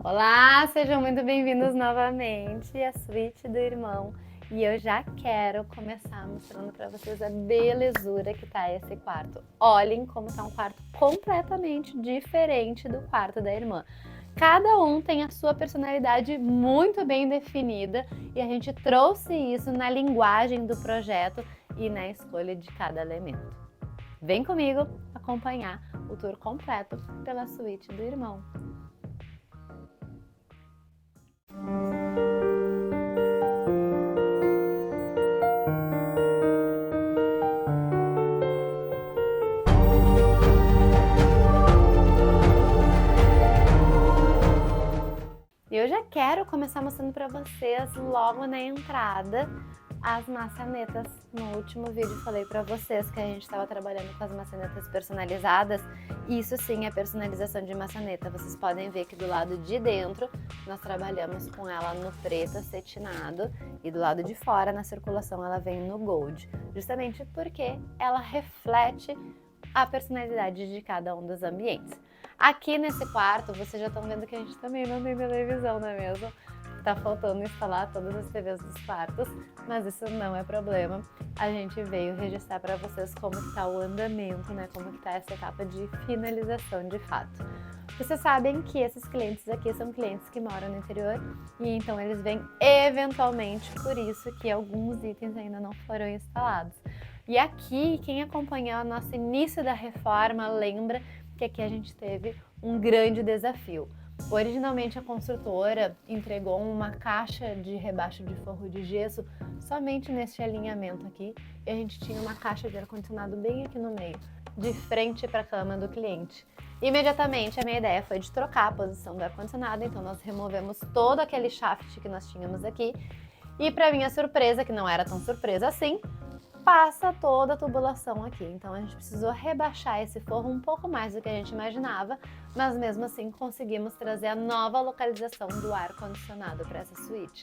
Olá, sejam muito bem-vindos novamente à suíte do irmão. E eu já quero começar mostrando para vocês a belezura que tá esse quarto. Olhem como tá um quarto completamente diferente do quarto da irmã. Cada um tem a sua personalidade muito bem definida e a gente trouxe isso na linguagem do projeto e na escolha de cada elemento. Vem comigo acompanhar o tour completo pela suíte do irmão. E eu já quero começar mostrando para vocês logo na entrada as maçanetas. No último vídeo falei para vocês que a gente estava trabalhando com as maçanetas personalizadas. Isso sim é personalização de maçaneta. Vocês podem ver que do lado de dentro nós trabalhamos com ela no preto acetinado e do lado de fora na circulação ela vem no gold, justamente porque ela reflete a personalidade de cada um dos ambientes. Aqui nesse quarto, vocês já estão vendo que a gente também não tem televisão, não é mesmo? Tá faltando instalar todas as TVs dos quartos, mas isso não é problema. A gente veio registrar para vocês como está o andamento, né? Como está essa etapa de finalização de fato. Vocês sabem que esses clientes aqui são clientes que moram no interior e então eles vêm eventualmente, por isso que alguns itens ainda não foram instalados. E aqui, quem acompanhou o nosso início da reforma lembra que aqui a gente teve um grande desafio. Originalmente a construtora entregou uma caixa de rebaixo de forro de gesso somente neste alinhamento aqui e a gente tinha uma caixa de ar-condicionado bem aqui no meio, de frente para a cama do cliente. Imediatamente a minha ideia foi de trocar a posição do ar-condicionado, então nós removemos todo aquele shaft que nós tínhamos aqui e, para minha surpresa, que não era tão surpresa assim, passa toda a tubulação aqui. Então a gente precisou rebaixar esse forro um pouco mais do que a gente imaginava, mas mesmo assim conseguimos trazer a nova localização do ar-condicionado para essa suíte.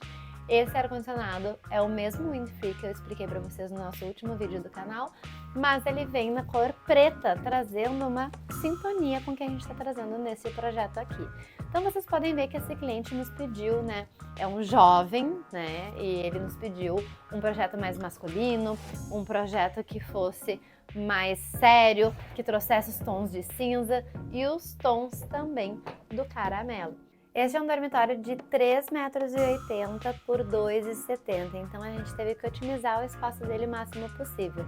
Esse ar-condicionado é o mesmo Windfree que eu expliquei para vocês no nosso último vídeo do canal, mas ele vem na cor preta, trazendo uma sintonia com o que a gente está trazendo nesse projeto aqui. Então vocês podem ver que esse cliente nos pediu, né, é um jovem, né, e ele nos pediu um projeto mais masculino, um projeto que fosse mais sério, que trouxesse os tons de cinza e os tons também do caramelo. Este é um dormitório de 3,80 metros por 2,70, então a gente teve que otimizar o espaço dele o máximo possível.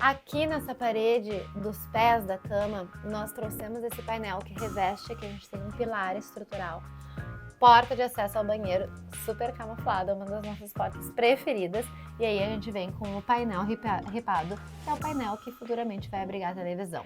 Aqui nessa parede dos pés da cama, nós trouxemos esse painel que reveste, que a gente tem um pilar estrutural. Porta de acesso ao banheiro, super camuflada, uma das nossas portas preferidas. E aí a gente vem com o painel ripado, que é o painel que futuramente vai abrigar a televisão.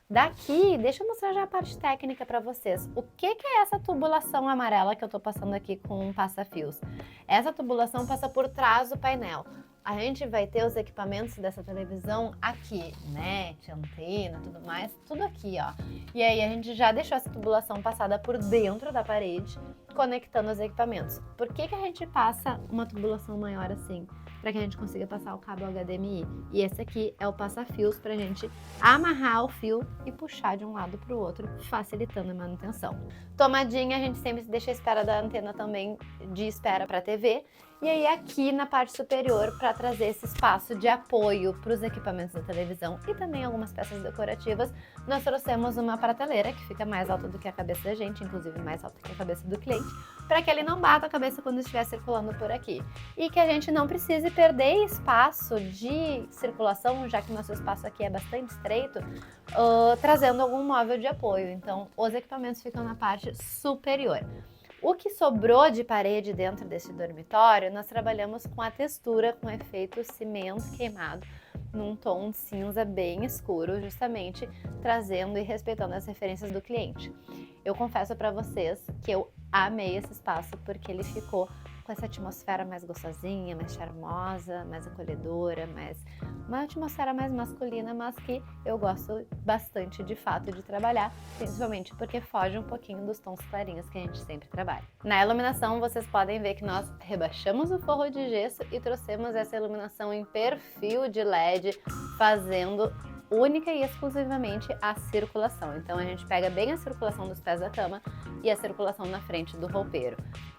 Daqui, deixa eu mostrar já a parte técnica para vocês. O que é essa tubulação amarela que eu tô passando aqui com um passa-fios? Essa tubulação passa por trás do painel. A gente vai ter os equipamentos dessa televisão aqui, net, antena, tudo mais, tudo aqui, ó. E aí a gente já deixou essa tubulação passada por dentro da parede, conectando os equipamentos. Por que a gente passa uma tubulação maior assim? Para que a gente consiga passar o cabo HDMI. E esse aqui é o passa-fios para a gente amarrar o fio e puxar de um lado para o outro, facilitando a manutenção. Tomadinha, a gente sempre deixa a espera da antena também de espera para a TV. E aí aqui na parte superior, para trazer esse espaço de apoio para os equipamentos da televisão e também algumas peças decorativas, nós trouxemos uma prateleira que fica mais alta do que a cabeça da gente, inclusive mais alta que a cabeça do cliente, para que ele não bata a cabeça quando estiver circulando por aqui. E que a gente não precise perder espaço de circulação, já que nosso espaço aqui é bastante estreito, trazendo algum móvel de apoio. Então os equipamentos ficam na parte superior. O que sobrou de parede dentro desse dormitório, nós trabalhamos com a textura, com efeito cimento queimado, num tom de cinza bem escuro, justamente trazendo e respeitando as referências do cliente. Eu confesso para vocês que eu amei esse espaço porque ele ficou com essa atmosfera mais gostosinha, mais charmosa, mais acolhedora, uma atmosfera mais masculina, mas que eu gosto bastante de fato de trabalhar, principalmente porque foge um pouquinho dos tons clarinhos que a gente sempre trabalha. Na iluminação vocês podem ver que nós rebaixamos o forro de gesso e trouxemos essa iluminação em perfil de LED, fazendo única e exclusivamente a circulação. Então a gente pega bem a circulação dos pés da cama e a circulação na frente do roupeiro.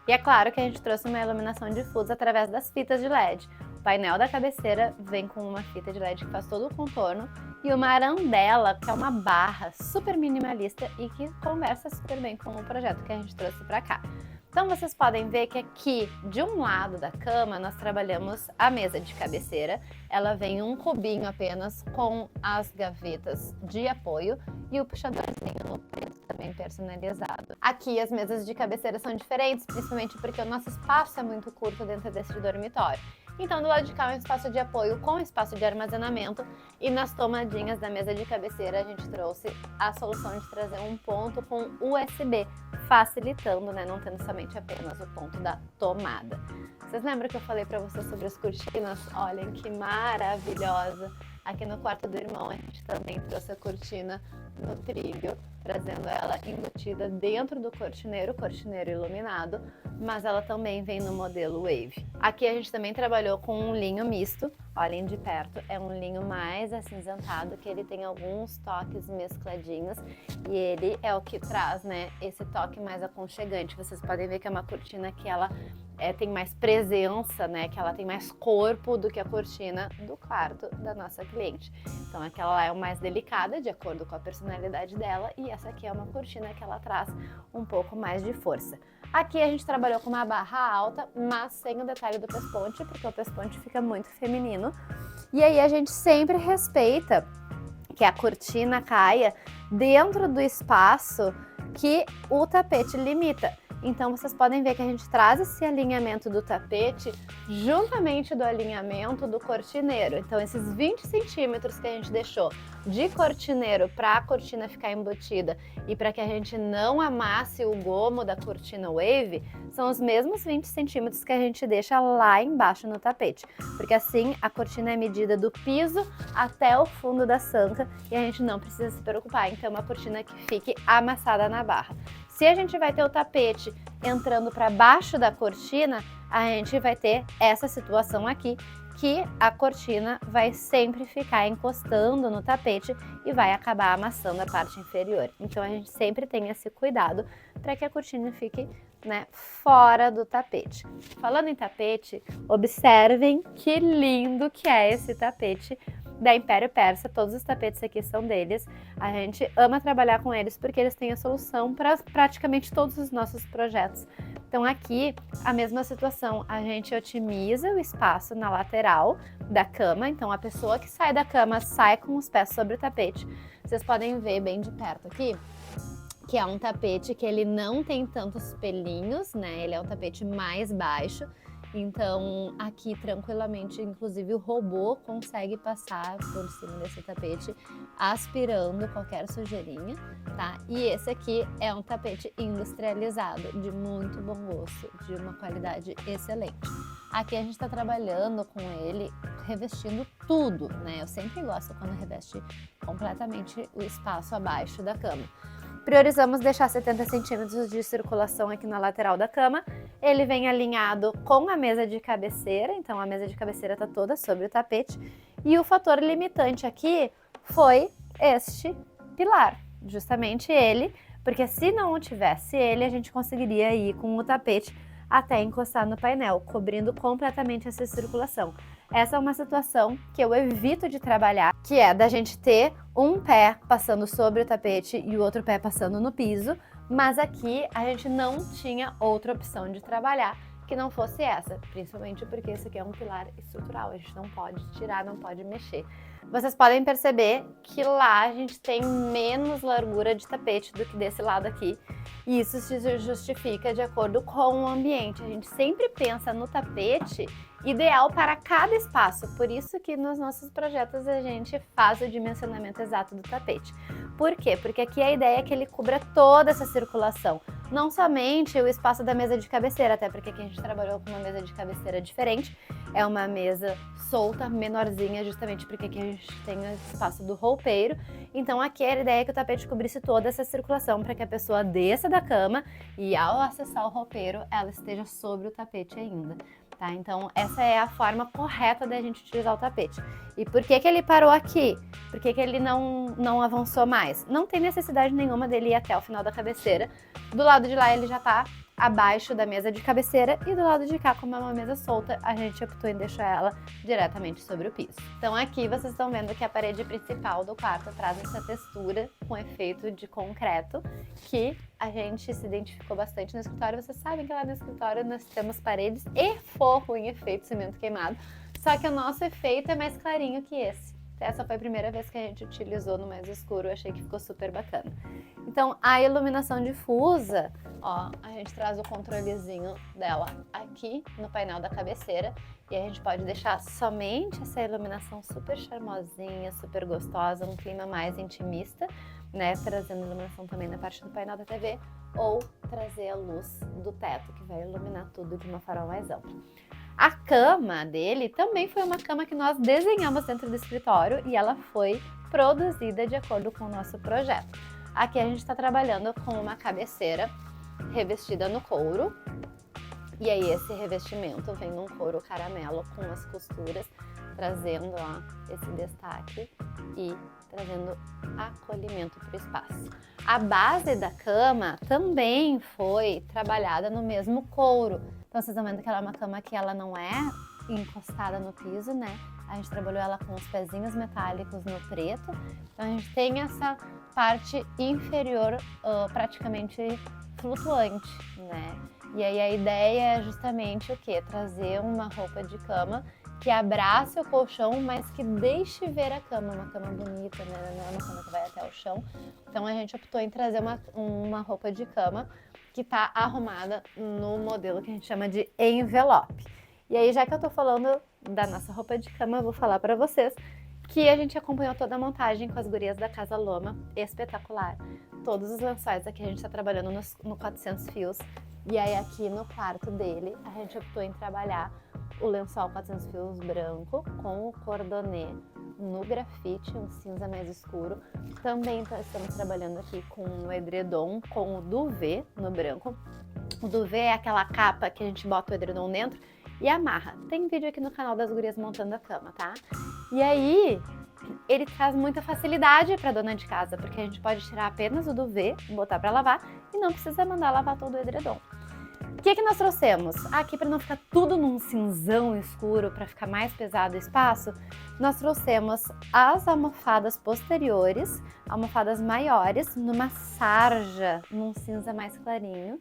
E é claro que a gente trouxe uma iluminação difusa através das fitas de LED. O painel da cabeceira vem com uma fita de LED que faz todo o contorno e uma arandela, que é uma barra super minimalista e que conversa super bem com o projeto que a gente trouxe para cá. Então vocês podem ver que aqui, de um lado da cama, nós trabalhamos a mesa de cabeceira. Ela vem um cubinho apenas com as gavetas de apoio e o puxadorzinho preto também personalizado. Aqui as mesas de cabeceira são diferentes, principalmente porque o nosso espaço é muito curto dentro desse dormitório. Então do lado de cá é um espaço de apoio com espaço de armazenamento e nas tomadinhas da mesa de cabeceira a gente trouxe a solução de trazer um ponto com USB, facilitando, né, não tendo somente apenas o ponto da tomada. Vocês lembram que eu falei para vocês sobre as cortinas? Olhem que maravilhosa! Aqui no quarto do irmão a gente também trouxe a cortina no trilho, trazendo ela embutida dentro do cortineiro iluminado, mas ela também vem no modelo Wave. Aqui a gente também trabalhou com um linho misto, olhem de perto, é um linho mais acinzentado, que ele tem alguns toques mescladinhos e ele é o que traz, né, esse toque mais aconchegante. Vocês podem ver que é uma cortina que ela tem mais presença, né, que ela tem mais corpo do que a cortina do quarto da nossa cliente. Então aquela é o mais delicada, de acordo com a personalidade dela, e essa aqui é uma cortina que ela traz um pouco mais de força. Aqui a gente trabalhou com uma barra alta, mas sem o detalhe do pesponte, porque o pesponte fica muito feminino. E aí a gente sempre respeita que a cortina caia dentro do espaço que o tapete limita. Então vocês podem ver que a gente traz esse alinhamento do tapete juntamente do alinhamento do cortineiro. Então esses 20 centímetros que a gente deixou de cortineiro para a cortina ficar embutida e para que a gente não amasse o gomo da cortina Wave, são os mesmos 20 centímetros que a gente deixa lá embaixo no tapete. Porque assim a cortina é medida do piso até o fundo da sanca e a gente não precisa se preocupar em ter uma cortina que fique amassada na barra. Se a gente vai ter o tapete entrando para baixo da cortina, a gente vai ter essa situação aqui, que a cortina vai sempre ficar encostando no tapete e vai acabar amassando a parte inferior. Então a gente sempre tem esse cuidado para que a cortina fique, né, fora do tapete. Falando em tapete, observem que lindo que é esse tapete da Império Persa. Todos os tapetes aqui são deles. A gente ama trabalhar com eles porque eles têm a solução para praticamente todos os nossos projetos. Então aqui a mesma situação, a gente otimiza o espaço na lateral da cama, então a pessoa que sai da cama sai com os pés sobre o tapete. Vocês podem ver bem de perto aqui que é um tapete que ele não tem tantos pelinhos, né? Ele é um tapete mais baixo. Então aqui tranquilamente, inclusive o robô consegue passar por cima desse tapete aspirando qualquer sujeirinha, tá? E esse aqui é um tapete industrializado de muito bom gosto, de uma qualidade excelente. Aqui a gente está trabalhando com ele revestindo tudo, né? Eu sempre gosto quando reveste completamente o espaço abaixo da cama. Priorizamos deixar 70 centímetros de circulação aqui na lateral da cama. Ele vem alinhado com a mesa de cabeceira, então a mesa de cabeceira está toda sobre o tapete. E o fator limitante aqui foi este pilar, justamente ele, porque se não tivesse ele, a gente conseguiria ir com o tapete até encostar no painel, cobrindo completamente essa circulação. Essa é uma situação que eu evito de trabalhar, que é da gente ter um pé passando sobre o tapete e o outro pé passando no piso, mas aqui a gente não tinha outra opção de trabalhar que não fosse essa, principalmente porque esse aqui é um pilar estrutural, a gente não pode tirar, não pode mexer. Vocês podem perceber que lá a gente tem menos largura de tapete do que desse lado aqui, e isso se justifica de acordo com o ambiente. A gente sempre pensa no tapete ideal para cada espaço, por isso que nos nossos projetos a gente faz o dimensionamento exato do tapete. Por quê? Porque aqui a ideia é que ele cubra toda essa circulação, não somente o espaço da mesa de cabeceira, até porque aqui a gente trabalhou com uma mesa de cabeceira diferente, é uma mesa solta, menorzinha, justamente porque aqui a gente tem o espaço do roupeiro. Então aqui a ideia é que o tapete cobrisse toda essa circulação para que a pessoa desça da cama e ao acessar o roupeiro ela esteja sobre o tapete ainda. tá? Então, essa é a forma correta da gente utilizar o tapete. E por que ele parou aqui? Por que ele não avançou mais? Não tem necessidade nenhuma dele ir até o final da cabeceira. Do lado de lá ele já tá abaixo da mesa de cabeceira e do lado de cá, como é uma mesa solta, a gente optou em deixar ela diretamente sobre o piso. Então aqui vocês estão vendo que a parede principal do quarto traz essa textura com efeito de concreto, que a gente se identificou bastante no escritório. Vocês sabem que lá no escritório nós temos paredes e forro em efeito cimento queimado, só que o nosso efeito é mais clarinho que esse. Essa foi a primeira vez que a gente utilizou no mais escuro, eu achei que ficou super bacana. Então, a iluminação difusa, ó, a gente traz o controlezinho dela aqui no painel da cabeceira e a gente pode deixar somente essa iluminação super charmosinha, super gostosa, um clima mais intimista, né, trazendo iluminação também na parte do painel da TV, ou trazer a luz do teto, que vai iluminar tudo de uma forma mais ampla. A cama dele também foi uma cama que nós desenhamos dentro do escritório e ela foi produzida de acordo com o nosso projeto. Aqui a gente está trabalhando com uma cabeceira revestida no couro, e aí esse revestimento vem num couro caramelo com as costuras, trazendo ó, esse destaque e trazendo acolhimento para o espaço. A base da cama também foi trabalhada no mesmo couro. Então vocês estão vendo que ela é uma cama que ela não é encostada no piso, né? A gente trabalhou ela com os pezinhos metálicos no preto. Então a gente tem essa parte inferior praticamente flutuante, né? E aí a ideia é justamente o quê? Trazer uma roupa de cama que abrace o colchão, mas que deixe ver a cama, uma cama bonita, né? Não é uma cama que vai até o chão. Então a gente optou em trazer uma roupa de cama que está arrumada no modelo que a gente chama de envelope. E aí, já que eu tô falando da nossa roupa de cama, eu vou falar para vocês que a gente acompanhou toda a montagem com as gurias da Casa Loma, espetacular. Todos os lençóis aqui a gente está trabalhando no 400 fios. E aí aqui no quarto dele, a gente optou em trabalhar o lençol 400 fios branco com o cordonê no grafite, um cinza mais escuro. Também estamos trabalhando aqui com o edredom, com o duvet no branco. O duvet é aquela capa que a gente bota o edredom dentro e amarra. Tem vídeo aqui no canal das gurias montando a cama, tá? E aí, ele traz muita facilidade para dona de casa, porque a gente pode tirar apenas o duvet, botar para lavar e não precisa mandar lavar todo o edredom. O que nós trouxemos? Aqui, para não ficar tudo num cinzão escuro, para ficar mais pesado o espaço, nós trouxemos as almofadas posteriores, almofadas maiores, numa sarja, num cinza mais clarinho.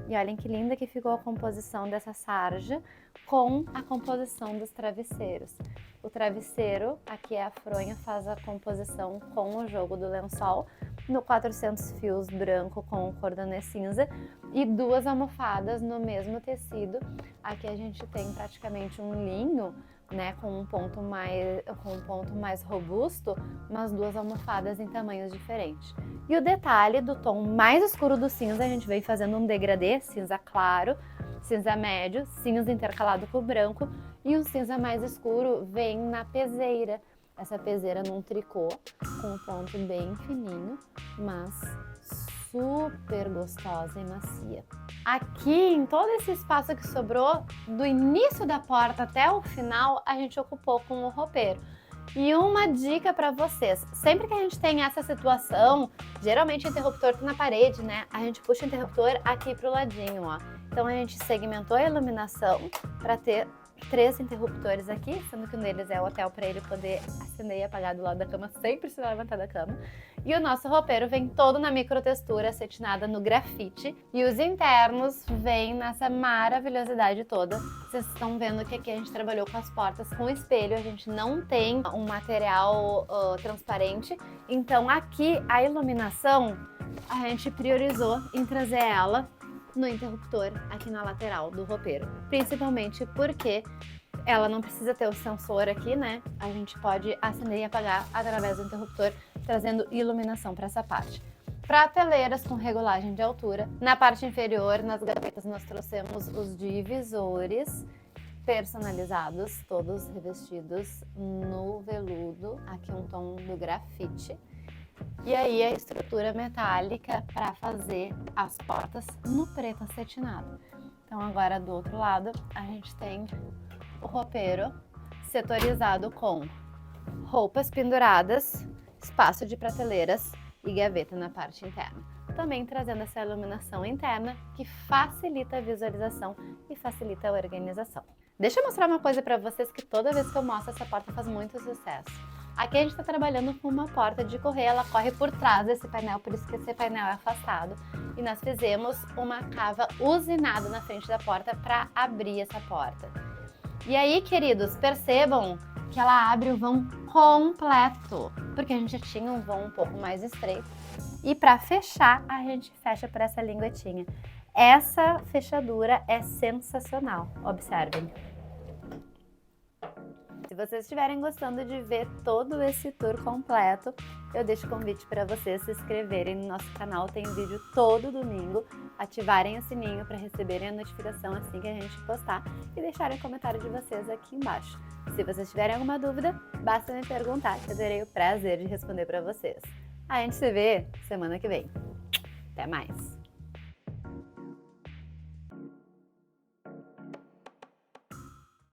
E olhem que linda que ficou a composição dessa sarja com a composição dos travesseiros. O travesseiro, aqui é a fronha, faz a composição com o jogo do lençol, no 400 fios branco com o cordonê cinza e duas almofadas no mesmo tecido. Aqui a gente tem praticamente um linho, né, com um ponto mais robusto, mas duas almofadas em tamanhos diferentes. E o detalhe do tom mais escuro do cinza, a gente veio fazendo um degradê, cinza claro, cinza médio, cinza intercalado com branco, e um cinza mais escuro vem na peseira. Essa peseira num tricô, com um ponto bem fininho, mas super gostosa e macia. Aqui, em todo esse espaço que sobrou, do início da porta até o final, a gente ocupou com o roupeiro. E uma dica para vocês, sempre que a gente tem essa situação, geralmente o interruptor tá na parede, né? A gente puxa o interruptor aqui pro ladinho, ó. Então a gente segmentou a iluminação para ter 3 interruptores aqui, sendo que um deles é o hotel para ele poder acender e apagar do lado da cama sem precisar levantar da cama. E o nosso roupeiro vem todo na microtextura acetinada no grafite e os internos vêm nessa maravilhosidade toda. Vocês estão vendo que aqui a gente trabalhou com as portas com espelho, a gente não tem um material transparente, então aqui a iluminação a gente priorizou em trazer ela no interruptor aqui na lateral do roupeiro, principalmente porque ela não precisa ter o sensor aqui, né? A gente pode acender e apagar através do interruptor, trazendo iluminação para essa parte. Prateleiras com regulagem de altura. Na parte inferior, nas gavetas, nós trouxemos os divisores personalizados, todos revestidos no veludo, aqui um tom do grafite. E aí a estrutura metálica para fazer as portas no preto acetinado. Então agora do outro lado a gente tem o roupeiro setorizado com roupas penduradas, espaço de prateleiras e gaveta na parte interna. Também trazendo essa iluminação interna que facilita a visualização e facilita a organização. Deixa eu mostrar uma coisa para vocês que toda vez que eu mostro essa porta faz muito sucesso. Aqui a gente está trabalhando com uma porta de correr, ela corre por trás desse painel, por isso que esse painel é afastado. E nós fizemos uma cava usinada na frente da porta para abrir essa porta. E aí, queridos, percebam que ela abre o vão completo, porque a gente já tinha um vão um pouco mais estreito. E para fechar, a gente fecha por essa linguetinha. Essa fechadura é sensacional, observem. Se vocês estiverem gostando de ver todo esse tour completo, eu deixo o convite para vocês se inscreverem no nosso canal, tem vídeo todo domingo, ativarem o sininho para receberem a notificação assim que a gente postar e deixarem o comentário de vocês aqui embaixo. Se vocês tiverem alguma dúvida, basta me perguntar que eu terei o prazer de responder para vocês. A gente se vê semana que vem. Até mais!